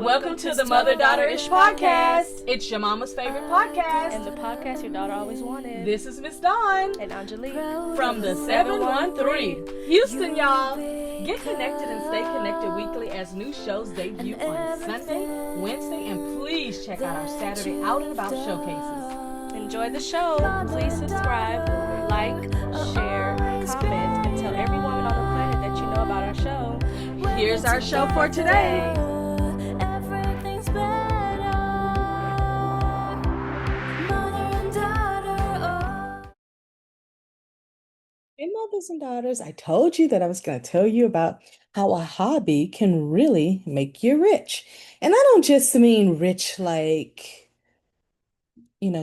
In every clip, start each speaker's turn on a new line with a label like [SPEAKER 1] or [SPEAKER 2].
[SPEAKER 1] Welcome to the Mother Daughter Ish podcast. It's your mama's favorite podcast.
[SPEAKER 2] And the podcast your daughter always wanted.
[SPEAKER 1] This is Miss Dawn.
[SPEAKER 2] And Angelique.
[SPEAKER 1] From the 713. Houston, y'all. Get connected and stay connected weekly as new shows debut on Sunday, Wednesday, and please check out our Saturday Out and About showcases.
[SPEAKER 2] Enjoy the show. Please subscribe, like, share, comment, and tell every woman on the planet that you know about our show.
[SPEAKER 1] Here's our show for today.
[SPEAKER 3] Hey, mothers and daughters, I told you that I was going to tell you about how a hobby can really make you rich. And I don't just mean rich like,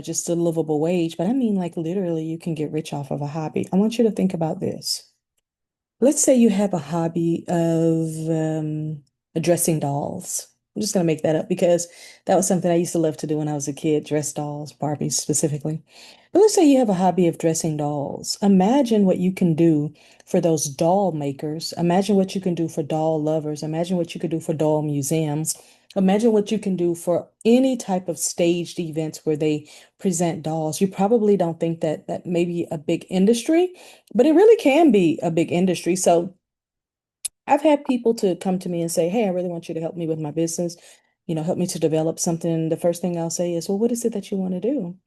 [SPEAKER 3] just a livable wage, but I mean like literally you can get rich off of a hobby. I want you to think about this. Let's say you have a hobby of dressing dolls. I'm just going to make that up because that was something I used to love to do when I was a kid, dress dolls, Barbies specifically. But let's say you have a hobby of dressing dolls. Imagine what you can do for those doll makers. Imagine what you can do for doll lovers. Imagine what you could do for doll museums. Imagine what you can do for any type of staged events where they present dolls. You probably don't think that that may be a big industry, but it really can be a big industry. So I've had people to come to me and say, "Hey, I really want you to help me with my business, help me to develop something." The first thing I'll say is, "Well, what is it that you want to do?"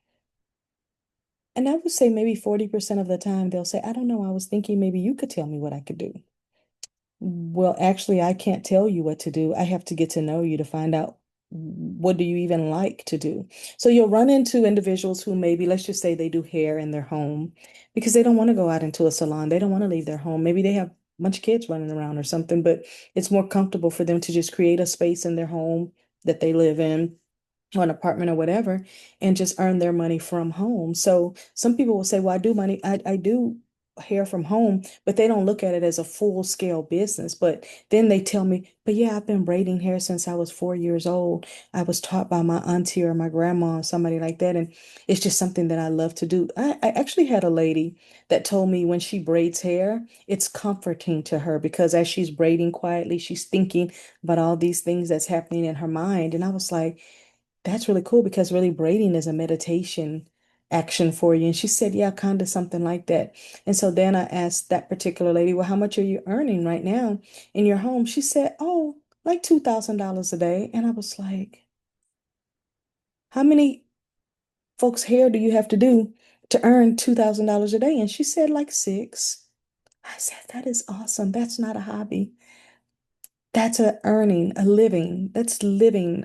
[SPEAKER 3] And I would say maybe 40% of the time they'll say, "I don't know. I was thinking maybe you could tell me what I could do." Well, actually, I can't tell you what to do. I have to get to know you to find out what do you even like to do. So you'll run into individuals who maybe, let's just say they do hair in their home because they don't want to go out into a salon. They don't want to leave their home. Maybe they have a bunch of kids running around or something, but it's more comfortable for them to just create a space in their home that they live in or an apartment or whatever and just earn their money from home. So some people will say, "Well, I do hair from home," but they don't look at it as a full scale business. But then they tell me, "But yeah, I've been braiding hair since I was 4 years old. I was taught by my auntie or my grandma or somebody like that. And it's just something that I love to do." I actually had a lady that told me when she braids hair, it's comforting to her because as she's braiding quietly, she's thinking about all these things that's happening in her mind. And I was like, "That's really cool because really braiding is a meditation action for you." And she said, "Yeah, kind of something like that." And so then I asked that particular lady, "Well, how much are you earning right now in your home?" She said, "Oh, like $2,000 a day." And I was like, "How many folks' hair do you have to do to earn $2,000 a day?" And she said, "Like six." I said, "That is awesome. That's not a hobby. That's a earning, a living. That's living,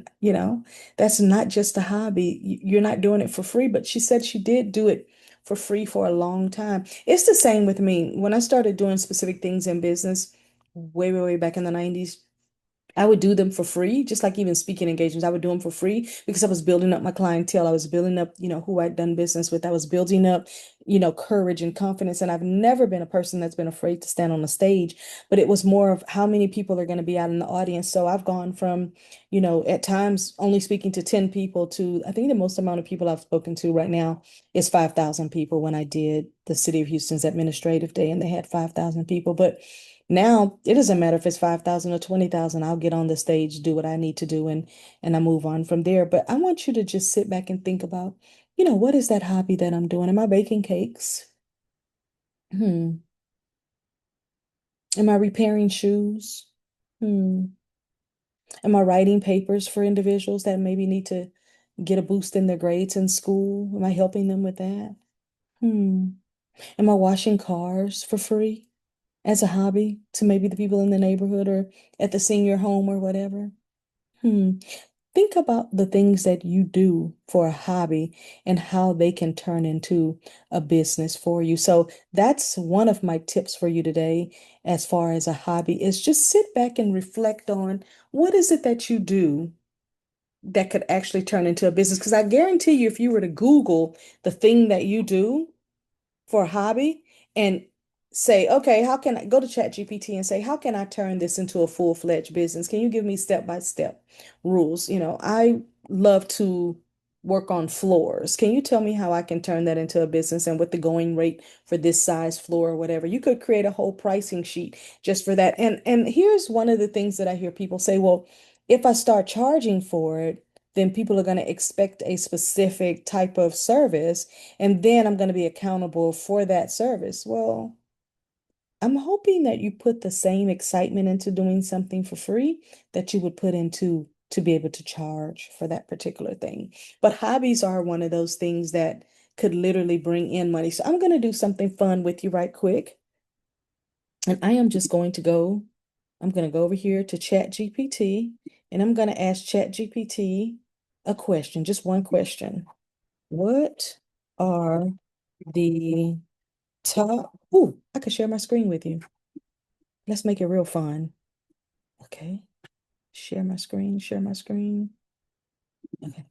[SPEAKER 3] That's not just a hobby. You're not doing it for free." But she said she did do it for free for a long time. It's the same with me. When I started doing specific things in business way, way, way back in the 90s, I would do them for free, just like even speaking engagements. I would do them for free because I was building up my clientele. I was building up, who I'd done business with. I was building up, courage and confidence. And I've never been a person that's been afraid to stand on the stage, but it was more of how many people are going to be out in the audience. So I've gone from, at times only speaking to 10 people to I think the most amount of people I've spoken to right now is 5,000 people when I did the City of Houston's administrative day and they had 5,000 people. But now it doesn't matter if it's 5,000 or 20,000. I'll get on the stage, do what I need to do, and I move on from there. But I want you to just sit back and think about, what is that hobby that I'm doing? Am I baking cakes? Hmm. Am I repairing shoes? Hmm. Am I writing papers for individuals that maybe need to get a boost in their grades in school? Am I helping them with that? Hmm. Am I washing cars for free as a hobby to maybe the people in the neighborhood or at the senior home or whatever? Hmm. Think about the things that you do for a hobby and how they can turn into a business for you. So that's one of my tips for you today as far as a hobby is just sit back and reflect on what is it that you do that could actually turn into a business. Because I guarantee you, if you were to Google the thing that you do for a hobby and say, "Okay, how can I go to ChatGPT and say, how can I turn this into a full-fledged business? Can you give me step-by-step rules?" I love to work on floors. Can you tell me how I can turn that into a business and what the going rate for this size floor or whatever? You could create a whole pricing sheet just for that. And here's one of the things that I hear people say, "Well, If I start charging for it, then people are going to expect a specific type of service, and then I'm going to be accountable for that service. Well, I'm hoping that you put the same excitement into doing something for free that you would put into to be able to charge for that particular thing. But hobbies are one of those things that could literally bring in money. So I'm going to do something fun with you right quick. And I'm going to go over here to Chat GPT and I'm going to ask Chat GPT a question, just one question. What are the I could share my screen with you. Let's make it real fun. Okay. Share my screen, share my screen. Okay.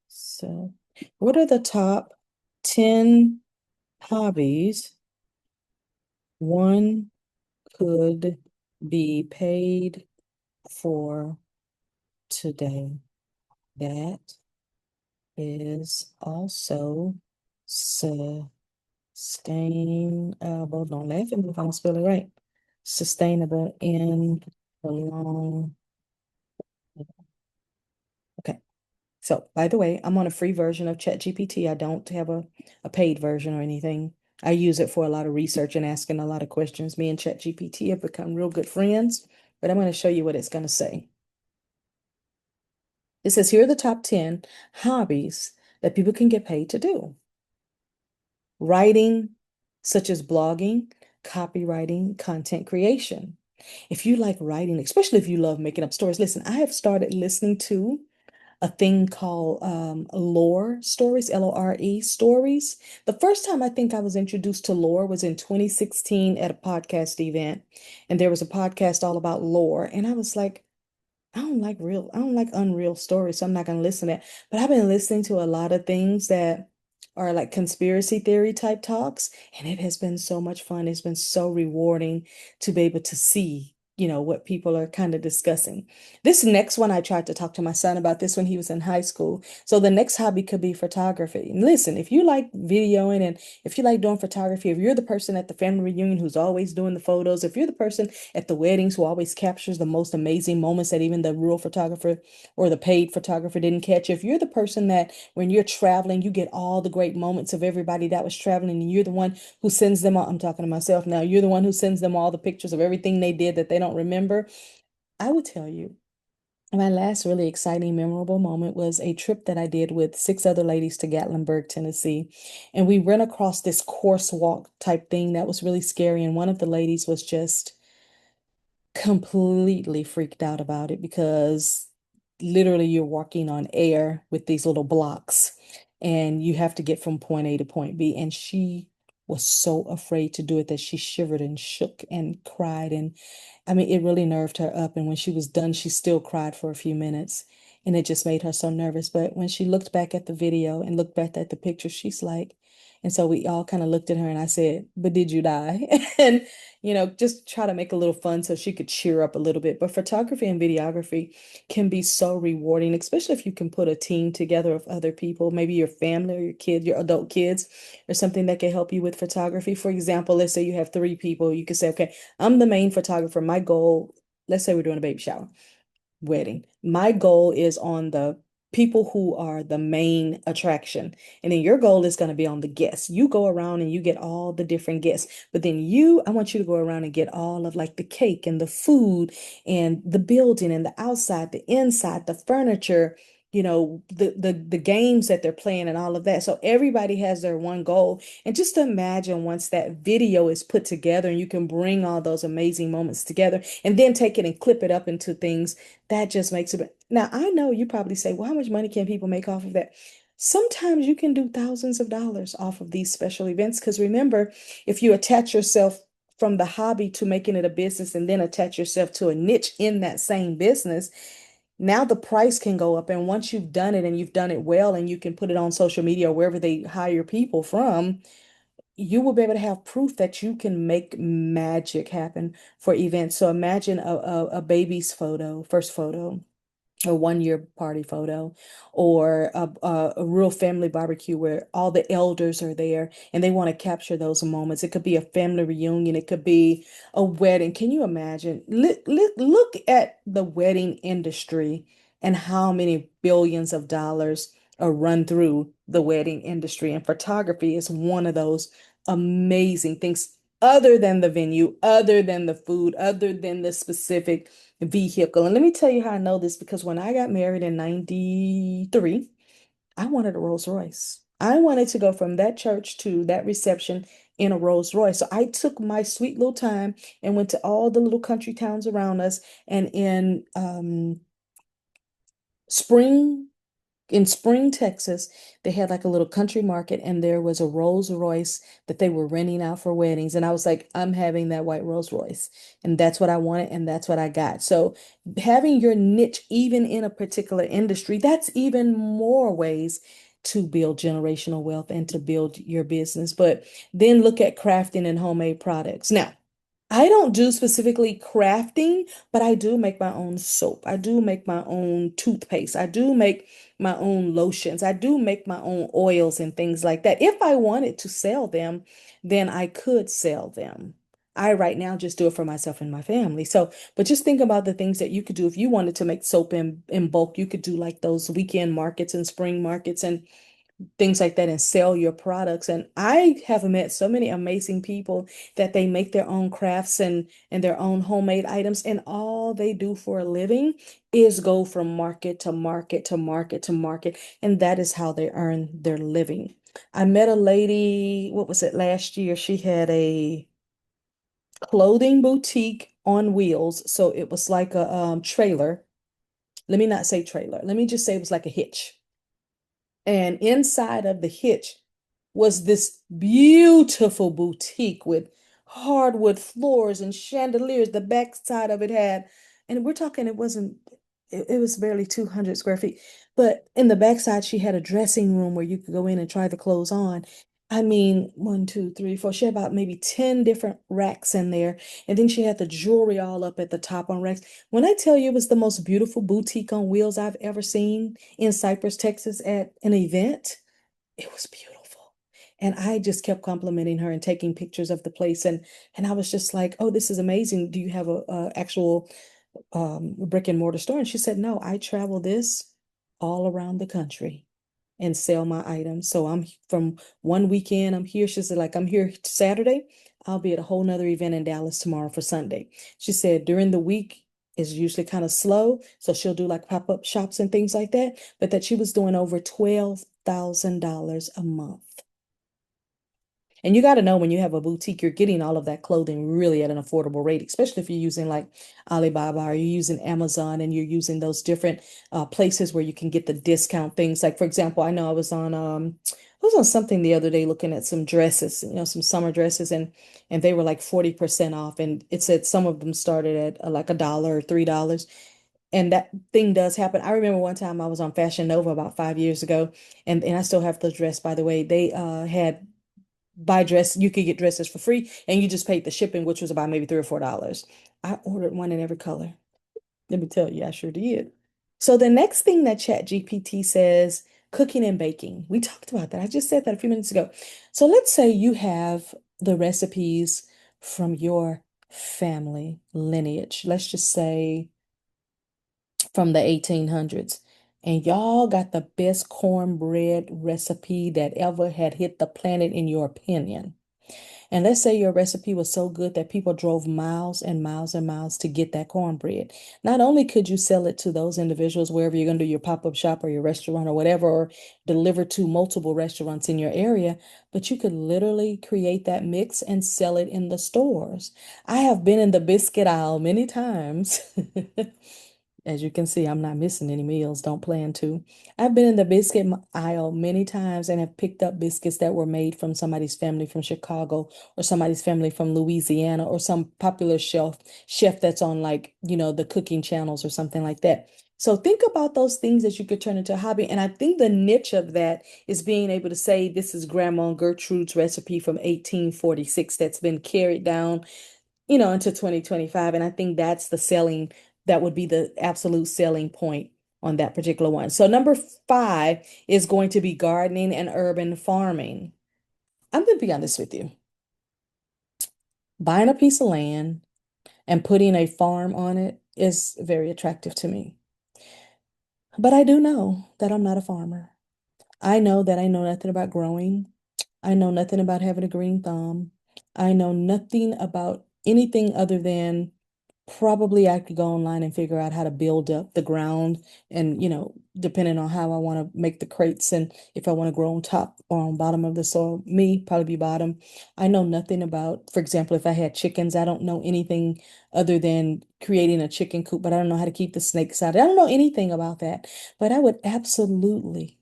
[SPEAKER 3] So, what are the top 10 hobbies one could be paid for today? That is also sustainable. Don't laugh at me if I don't spell it right. Sustainable in the long. Okay. So, by the way, I'm on a free version of ChatGPT. I don't have a paid version or anything. I use it for a lot of research and asking a lot of questions. Me and ChatGPT have become real good friends, but I'm going to show you what it's going to say. It says, here are the top 10 hobbies that people can get paid to do. Writing, such as blogging, copywriting, content creation. If you like writing, especially if you love making up stories, listen, I have started listening to a thing called lore stories, Lore stories. The first time I think I was introduced to lore was in 2016 at a podcast event. And there was a podcast all about lore. And I was like, I don't like unreal stories, so I'm not gonna listen to that. But I've been listening to a lot of things that are like conspiracy theory type talks, and it has been so much fun. It's been so rewarding to be able to see, what people are kind of discussing. This next one, I tried to talk to my son about this when he was in high school. So the next hobby could be photography. And listen, if you like videoing and if you like doing photography, if you're the person at the family reunion who's always doing the photos, if you're the person at the weddings who always captures the most amazing moments that even the real photographer or the paid photographer didn't catch. If you're the person that when you're traveling, you get all the great moments of everybody that was traveling, and you're the one who sends them all, I'm talking to myself now, you're the one who sends them all the pictures of everything they did that they don't remember. I would tell you, my last really exciting, memorable moment was a trip that I did with six other ladies to Gatlinburg, Tennessee. And we ran across this course walk type thing that was really scary. And one of the ladies was just completely freaked out about it because literally you're walking on air with these little blocks and you have to get from point A to point B. And she was so afraid to do it that she shivered and shook and cried. And I mean, it really nerved her up. And when she was done, she still cried for a few minutes. And it just made her so nervous. But when she looked back at the video and looked back at the picture, she's like, and so we all kind of looked at her and I said, but did you die? And just try to make a little fun so she could cheer up a little bit. But photography and videography can be so rewarding, especially if you can put a team together of other people, maybe your family or your kid, your adult kids, or something that can help you with photography. For example, let's say you have three people. You could say, okay, I'm the main photographer. My goal, let's say we're doing a baby shower wedding. My goal is on the people who are the main attraction. And then your goal is going to be on the guests. You go around and you get all the different guests. But then I want you to go around and get all of like the cake and the food and the building and the outside, the inside, the furniture, the games that they're playing and all of that. So everybody has their one goal. And just imagine once that video is put together and you can bring all those amazing moments together and then take it and clip it up into things that just makes it. Now, I know you probably say, well, how much money can people make off of that? Sometimes you can do thousands of dollars off of these special events. Because remember, if you attach yourself from the hobby to making it a business and then attach yourself to a niche in that same business, now the price can go up. And once you've done it and you've done it well and you can put it on social media or wherever they hire people from, you will be able to have proof that you can make magic happen for events. So imagine a baby's first photo. a 1 year party photo, or a real family barbecue where all the elders are there and they want to capture those moments. It could be a family reunion, it could be a wedding. Can you imagine? Look at the wedding industry and how many billions of dollars are run through the wedding industry. And photography is one of those amazing things, other than the venue, other than the food, other than the specific vehicle. And let me tell you how I know this, because when I got married in 93, I wanted a Rolls Royce. I wanted to go from that church to that reception in a Rolls Royce. So I took my sweet little time and went to all the little country towns around us. And spring in Spring, Texas, they had like a little country market, and there was a Rolls Royce that they were renting out for weddings. And I was like, I'm having that white Rolls Royce. And that's what I wanted, and that's what I got. So having your niche, even in a particular industry, that's even more ways to build generational wealth and to build your business. But then look at crafting and homemade products. Now, I don't do specifically crafting, but I do make my own soap. I do make my own toothpaste. I do make my own lotions. I do make my own oils and things like that. If I wanted to sell them, then I could sell them. I right now just do it for myself and my family. So, but just think about the things that you could do if you wanted to make soap in bulk. You could do like those weekend markets and spring markets and things like that and sell your products. And I have met so many amazing people that they make their own crafts and their own homemade items, and all they do for a living is go from market to market to market to market, and that is how they earn their living. I met a lady, what was it, last year? She had a clothing boutique on wheels. So it was like a trailer. Let me not say trailer. Let me just say it was like a hitch, and inside of the hitch was this beautiful boutique with hardwood floors and chandeliers. The back side of it had, and we're talking, it was barely 200 square feet. But in the backside, she had a dressing room where you could go in and try the clothes on. I mean, one, two, three, four. She had about maybe 10 different racks in there. And then she had the jewelry all up at the top on racks. When I tell you it was the most beautiful boutique on wheels I've ever seen in Cypress, Texas at an event, it was beautiful. And I just kept complimenting her and taking pictures of the place. And I was just like, oh, this is amazing. Do you have a actual brick and mortar store? And she said, no, I travel this all around the country and sell my items. So I'm from one weekend, I'm here. She said, like, I'm here Saturday. I'll be at a whole nother event in Dallas tomorrow for Sunday. She said during the week is usually kind of slow. So she'll do like pop-up shops and things like that. But that she was doing over $12,000 a month. And you got to know, when you have a boutique, you're getting all of that clothing really at an affordable rate, especially if you're using like Alibaba, or you're using Amazon, and you're using those different places where you can get the discount things. Like, for example, I know I was on something the other day looking at some dresses, some summer dresses, and they were like 40% off. And it said some of them started at like $1 or $3. And that thing does happen. I remember one time I was on Fashion Nova about 5 years ago, and I still have the dress, by the way. They had buy dress, you could get dresses for free, and you just paid the shipping, which was about maybe $3 or $4. I ordered one in every color. Let me tell you, I sure did. So the next thing that ChatGPT says, cooking and baking. We talked about that. I just said that a few minutes ago. So let's say you have the recipes from your family lineage. Let's just say from the 1800s. And y'all got the best cornbread recipe that ever had hit the planet, in your opinion. And let's say your recipe was so good that people drove miles and miles and miles to get that cornbread. Not only could you sell it to those individuals wherever you're going to do your pop-up shop or your restaurant or whatever, or deliver to multiple restaurants in your area, but you could literally create that mix and sell it in the stores. I have been in the biscuit aisle many times. As you can see, I'm not missing any meals, don't plan to. I've been in the biscuit aisle many times and have picked up biscuits that were made from somebody's family from Chicago, or somebody's family from Louisiana, or some popular chef that's on, like, the cooking channels or something like that. So think about those things that you could turn into a hobby. And I think the niche of that is being able to say, this is Grandma Gertrude's recipe from 1846 that's been carried down, into 2025. And I think that would be the absolute selling point on that particular one. So number five is going to be gardening and urban farming. I'm going to be honest with you. Buying a piece of land and putting a farm on it is very attractive to me. But I do know that I'm not a farmer. I know that I know nothing about growing. I know nothing about having a green thumb. I know nothing about anything other than probably I could go online and figure out how to build up the ground and, depending on how I want to make the crates and if I want to grow on top or on bottom of the soil, me probably be bottom. I know nothing about, for example, if I had chickens, I don't know anything other than creating a chicken coop, but I don't know how to keep the snakes out. I don't know anything about that, but I would absolutely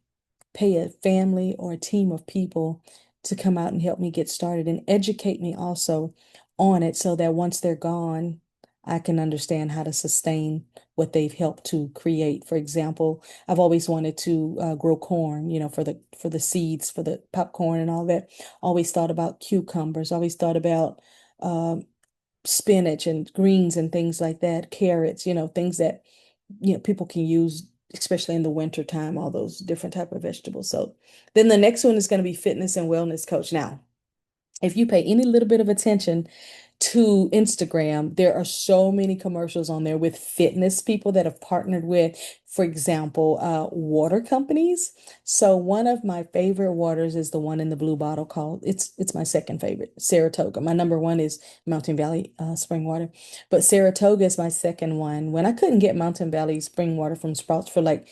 [SPEAKER 3] pay a family or a team of people to come out and help me get started and educate me also on it so that once they're gone, I can understand how to sustain what they've helped to create. For example, I've always wanted to grow corn, for the seeds, for the popcorn and all that. Always thought about cucumbers, always thought about um, spinach and greens and things like that, carrots, things that people can use, especially in the winter time, all those different type of vegetables. So then the next one is going to be fitness and wellness coach. Now, if you pay any little bit of attention to Instagram, there are so many commercials on there with fitness people that have partnered with, for example, water companies. So one of my favorite waters is the one in the blue bottle called, it's my second favorite, Saratoga. My number one is Mountain Valley spring water, but Saratoga is my second one. When I couldn't get Mountain Valley spring water from Sprouts for like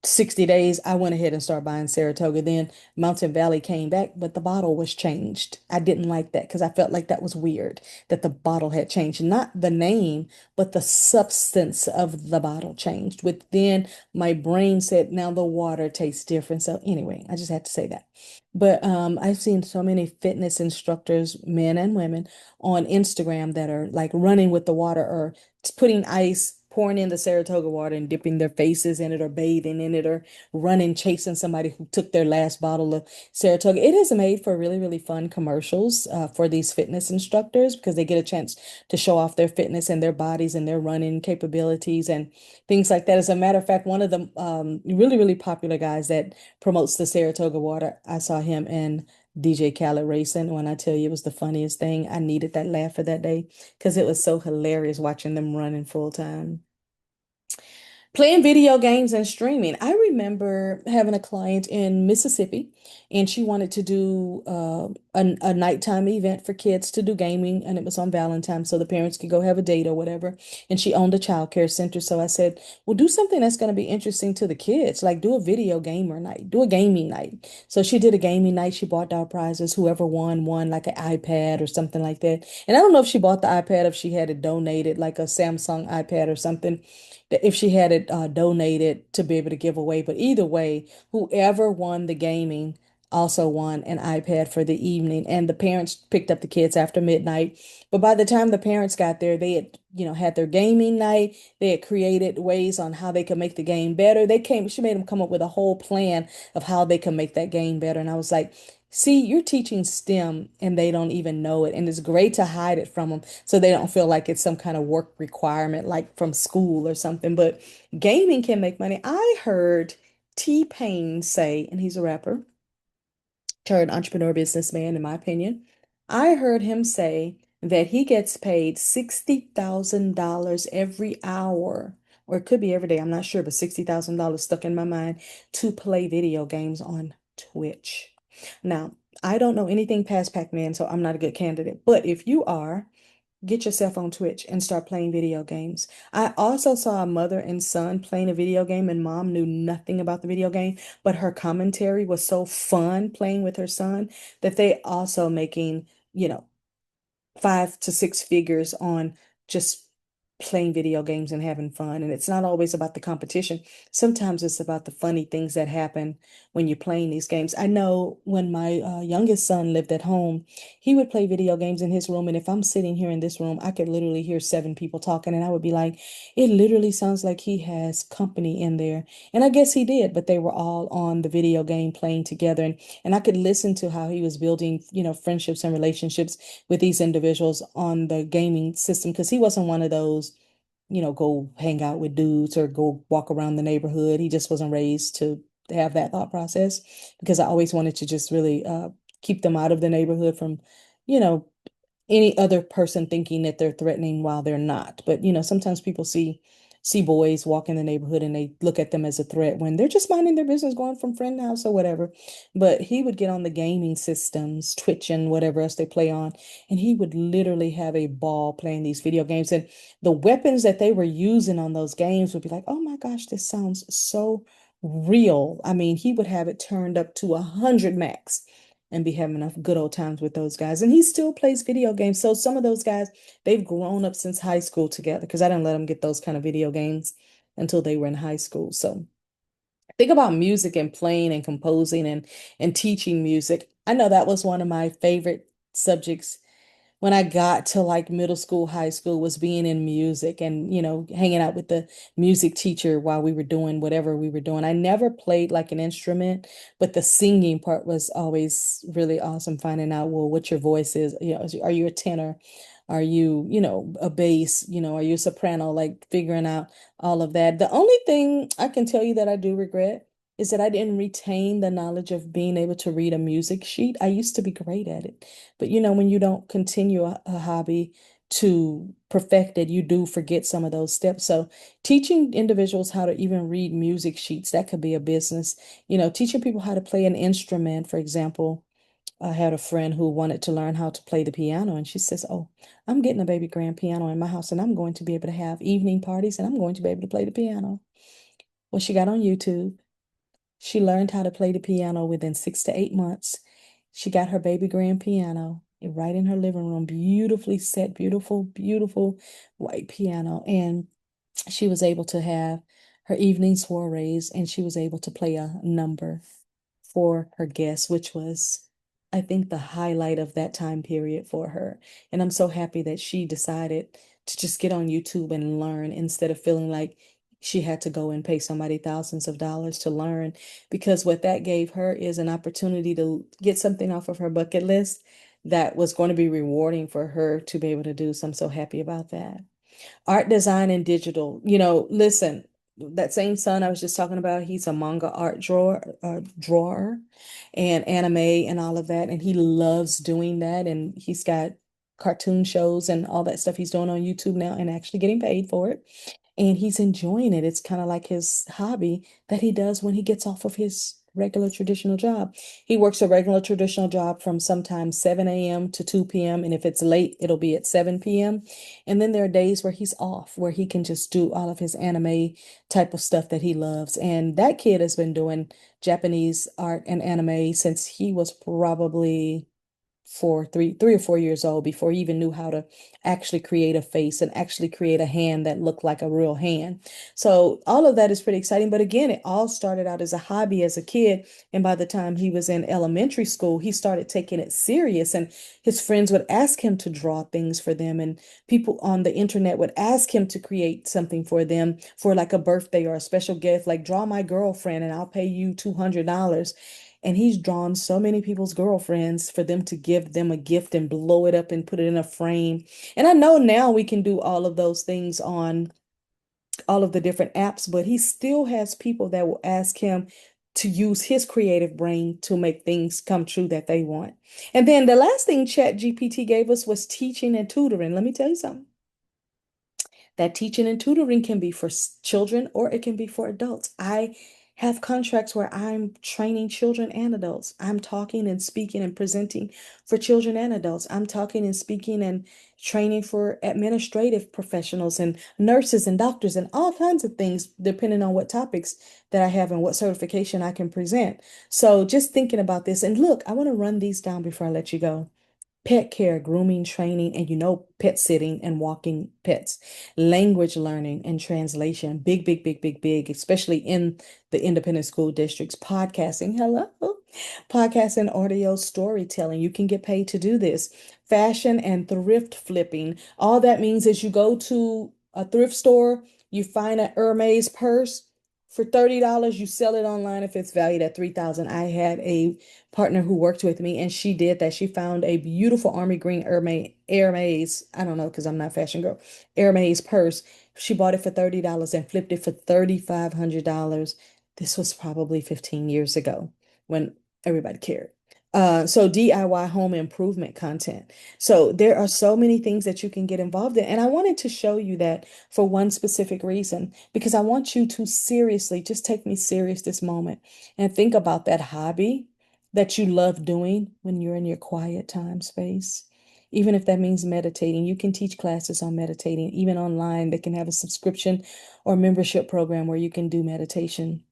[SPEAKER 3] 60 days, I went ahead and started buying Saratoga. Then Mountain Valley came back, but the bottle was changed. I didn't like that because I felt like that was weird that the bottle had changed. Not the name, but the substance of the bottle changed. With then my brain said, now the water tastes different. So anyway, I just had to say that. But I've seen so many fitness instructors, men and women, on Instagram that are like running with the water or putting ice, pouring in the Saratoga water and dipping their faces in it or bathing in it or running, chasing somebody who took their last bottle of Saratoga. It is made for really, really fun commercials for these fitness instructors because they get a chance to show off their fitness and their bodies and their running capabilities and things like that. As a matter of fact, one of the really, really popular guys that promotes the Saratoga water, I saw him in DJ Khaled racing. When I tell you it was the funniest thing, I needed that laugh for that day because it was so hilarious watching them running full time. Playing video games and streaming. I remember having a client in Mississippi, and she wanted to do a nighttime event for kids to do gaming, and it was on Valentine's, so the parents could go have a date or whatever. And she owned a child care center, so I said, "Well, do something that's going to be interesting to the kids, like do a video gamer night, do a gaming night." So she did a gaming night. She bought out prizes. Whoever won like an iPad or something like that. And I don't know if she bought the iPad, if she had it donated, like a Samsung iPad or something that if she had it donated to be able to give away. But either way, whoever won the gaming also won an iPad for the evening. And the parents picked up the kids after midnight. But by the time the parents got there, they had, had their gaming night. They had created ways on how they could make the game better. She made them come up with a whole plan of how they could make that game better. And I was like, see, you're teaching STEM and they don't even know it. And it's great to hide it from them so they don't feel like it's some kind of work requirement, like from school or something. But gaming can make money. I heard T-Pain say, and he's a rapper, turned entrepreneur businessman, in my opinion. I heard him say that he gets paid $60,000 every hour, or it could be every day, I'm not sure, but $60,000 stuck in my mind to play video games on Twitch. Now, I don't know anything past Pac-Man, so I'm not a good candidate. But if you are, get yourself on Twitch and start playing video games. I also saw a mother and son playing a video game, and mom knew nothing about the video game, but her commentary was so fun playing with her son that they also making, 5 to 6 figures on just playing video games and having fun. And it's not always about the competition. Sometimes it's about the funny things that happen when you're playing these games. I know when my youngest son lived at home, he would play video games in his room. And if I'm sitting here in this room, I could literally hear 7 people talking. And I would be like, it literally sounds like he has company in there. And I guess he did, but they were all on the video game playing together. And I could listen to how he was building, friendships and relationships with these individuals on the gaming system because he wasn't one of those go hang out with dudes or go walk around the neighborhood. He just wasn't raised to have that thought process because I always wanted to just really keep them out of the neighborhood from, you know, any other person thinking that they're threatening while they're not. But sometimes people see boys walk in the neighborhood and they look at them as a threat when they're just minding their business, going from friend to house or whatever. But he would get on the gaming systems, Twitch and whatever else they play on, and he would literally have a ball playing these video games. And the weapons that they were using on those games would be like, oh my gosh, this sounds so real. I mean, he would have it turned up to 100 max and be having enough good old times with those guys. And he still plays video games. So some of those guys, they've grown up since high school together because I didn't let them get those kind of video games until they were in high school. So think about music and playing and composing and teaching music. I know that was one of my favorite subjects when I got to like middle school, high school, was being in music and, hanging out with the music teacher while we were doing whatever we were doing. I never played like an instrument, but the singing part was always really awesome, finding out, well, what your voice is. Are you a tenor? Are you, a bass? Are you a soprano? Like figuring out all of that. The only thing I can tell you that I do regret is that I didn't retain the knowledge of being able to read a music sheet. I used to be great at it. But when you don't continue a hobby to perfect it, you do forget some of those steps. So teaching individuals how to even read music sheets, that could be a business. Teaching people how to play an instrument, for example. I had a friend who wanted to learn how to play the piano, and she says, oh, I'm getting a baby grand piano in my house, and I'm going to be able to have evening parties, and I'm going to be able to play the piano. Well, she got on YouTube. She learned how to play the piano within 6 to 8 months. She got her baby grand piano right in her living room, beautifully set, beautiful, beautiful white piano. And she was able to have her evening soirees and she was able to play a number for her guests, which was, I think, the highlight of that time period for her. And I'm so happy that she decided to just get on YouTube and learn instead of feeling like she had to go and pay somebody thousands of dollars to learn, because what that gave her is an opportunity to get something off of her bucket list that was going to be rewarding for her to be able to do. So I'm so happy about that. Art, design, and digital. Listen, that same son I was just talking about, he's a manga art drawer and anime and all of that. And he loves doing that. And he's got cartoon shows and all that stuff he's doing on YouTube now and actually getting paid for it. And he's enjoying it. It's kind of like his hobby that he does when he gets off of his regular traditional job. He works a regular traditional job from sometimes 7 a.m. to 2 p.m. And if it's late, it'll be at 7 p.m. And then there are days where he's off, where he can just do all of his anime type of stuff that he loves. And that kid has been doing Japanese art and anime since he was probably 3 or 4 years old, before he even knew how to actually create a face and actually create a hand that looked like a real hand. So all of that is pretty exciting. But again, it all started out as a hobby as a kid. And by the time he was in elementary school, he started taking it serious. And his friends would ask him to draw things for them. And people on the internet would ask him to create something for them for like a birthday or a special gift, like draw my girlfriend and I'll pay you $200. And he's drawn so many people's girlfriends for them to give them a gift and blow it up and put it in a frame. And I know now we can do all of those things on all of the different apps, but he still has people that will ask him to use his creative brain to make things come true that they want. And then the last thing ChatGPT gave us was teaching and tutoring. Let me tell you something. That teaching and tutoring can be for children or it can be for adults. I have contracts where I'm training children and adults. I'm talking and speaking and presenting for children and adults. I'm talking and speaking and training for administrative professionals and nurses and doctors and all kinds of things, depending on what topics that I have and what certification I can present. So just thinking about this, and look, I want to run these down before I let you go: pet care, grooming, training, and pet sitting and walking pets, language learning and translation, big, big, big, big, big, especially in the independent school districts, podcasting, hello, podcasting, audio storytelling. You can get paid to do this. Fashion and thrift flipping. All that means is you go to a thrift store, you find an Hermes purse for $30, you sell it online if it's valued at 3,000. I had a partner who worked with me and she did that. She found a beautiful army green Hermes, I don't know because I'm not a fashion girl, Hermes purse. She bought it for $30 and flipped it for $3,500. This was probably 15 years ago when everybody cared. So DIY home improvement content. So there are so many things that you can get involved in. And I wanted to show you that for one specific reason, because I want you to seriously just take me serious this moment and think about that hobby that you love doing when you're in your quiet time space. Even if that means meditating, you can teach classes on meditating, even online. They can have a subscription or membership program where you can do meditation.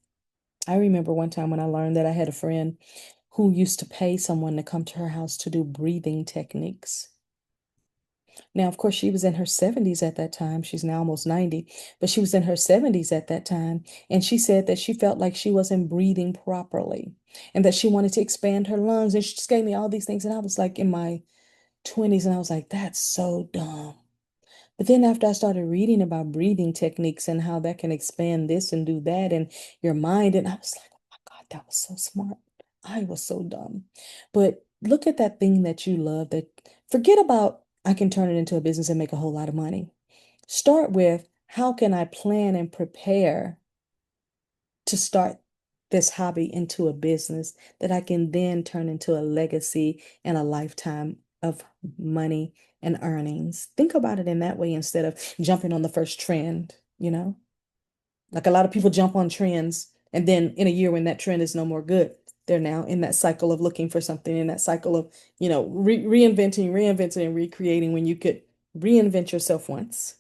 [SPEAKER 3] I remember one time when I learned that I had a friend who used to pay someone to come to her house to do breathing techniques. Now, of course, she was in her 70s at that time. She's now almost 90, but she was in her 70s at that time. And she said that she felt like she wasn't breathing properly and that she wanted to expand her lungs. And she just gave me all these things. And I was like in my 20s, and I was like, that's so dumb. But then after I started reading about breathing techniques and how that can expand this and do that and your mind, and I was like, oh my God, that was so smart. I was so dumb. But look at that thing that you love that forget about I can turn it into a business and make a whole lot of money. Start with how can I plan and prepare to start this hobby into a business that I can then turn into a legacy and a lifetime of money and earnings. Think about it in that way instead of jumping on the first trend, you know? Like a lot of people jump on trends and then in a year when that trend is no more good, they're now in that cycle of looking for something, in that cycle of, reinventing, and recreating when you could reinvent yourself once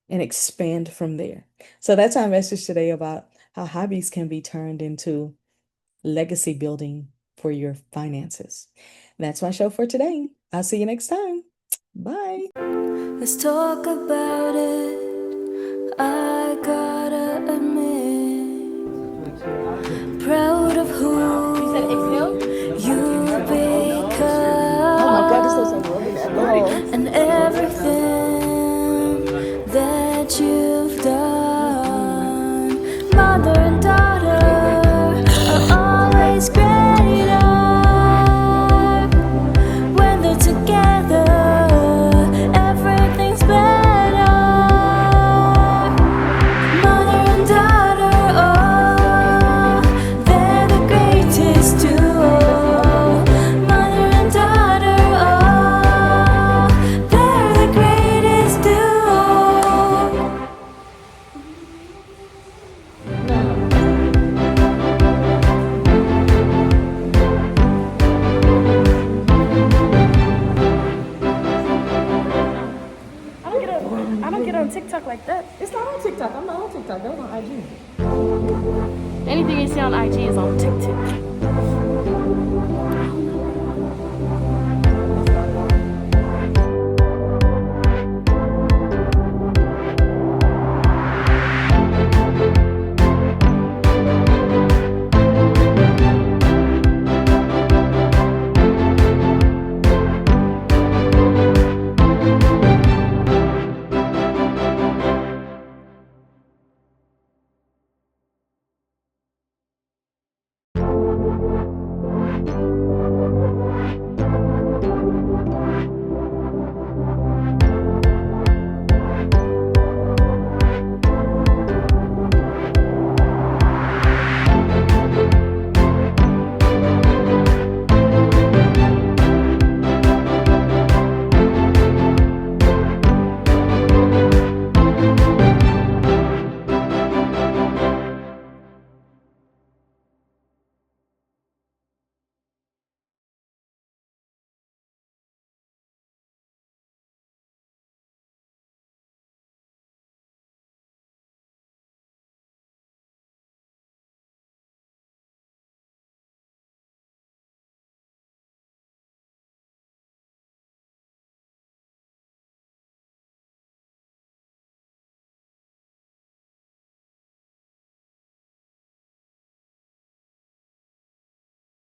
[SPEAKER 3] and expand from there. So that's our message today about how hobbies can be turned into legacy building for your finances. That's my show for today. I'll see you next time. Bye.
[SPEAKER 4] Let's talk about it. I gotta admit, proud of who
[SPEAKER 1] You said exhale?
[SPEAKER 4] you become.
[SPEAKER 3] Oh my God, this looks like rubbing alcohol.
[SPEAKER 4] And everything that you've done. Mother and daughter are always greater when they're together. Everything's better. Mother and daughter, oh, they're the greatest duo. Mother and daughter, oh, they're the greatest duo.
[SPEAKER 2] I don't get on TikTok like that.
[SPEAKER 1] It's not on TikTok. I'm not on TikTok. That was on IG.
[SPEAKER 2] Anything you see on IG is on TikTok.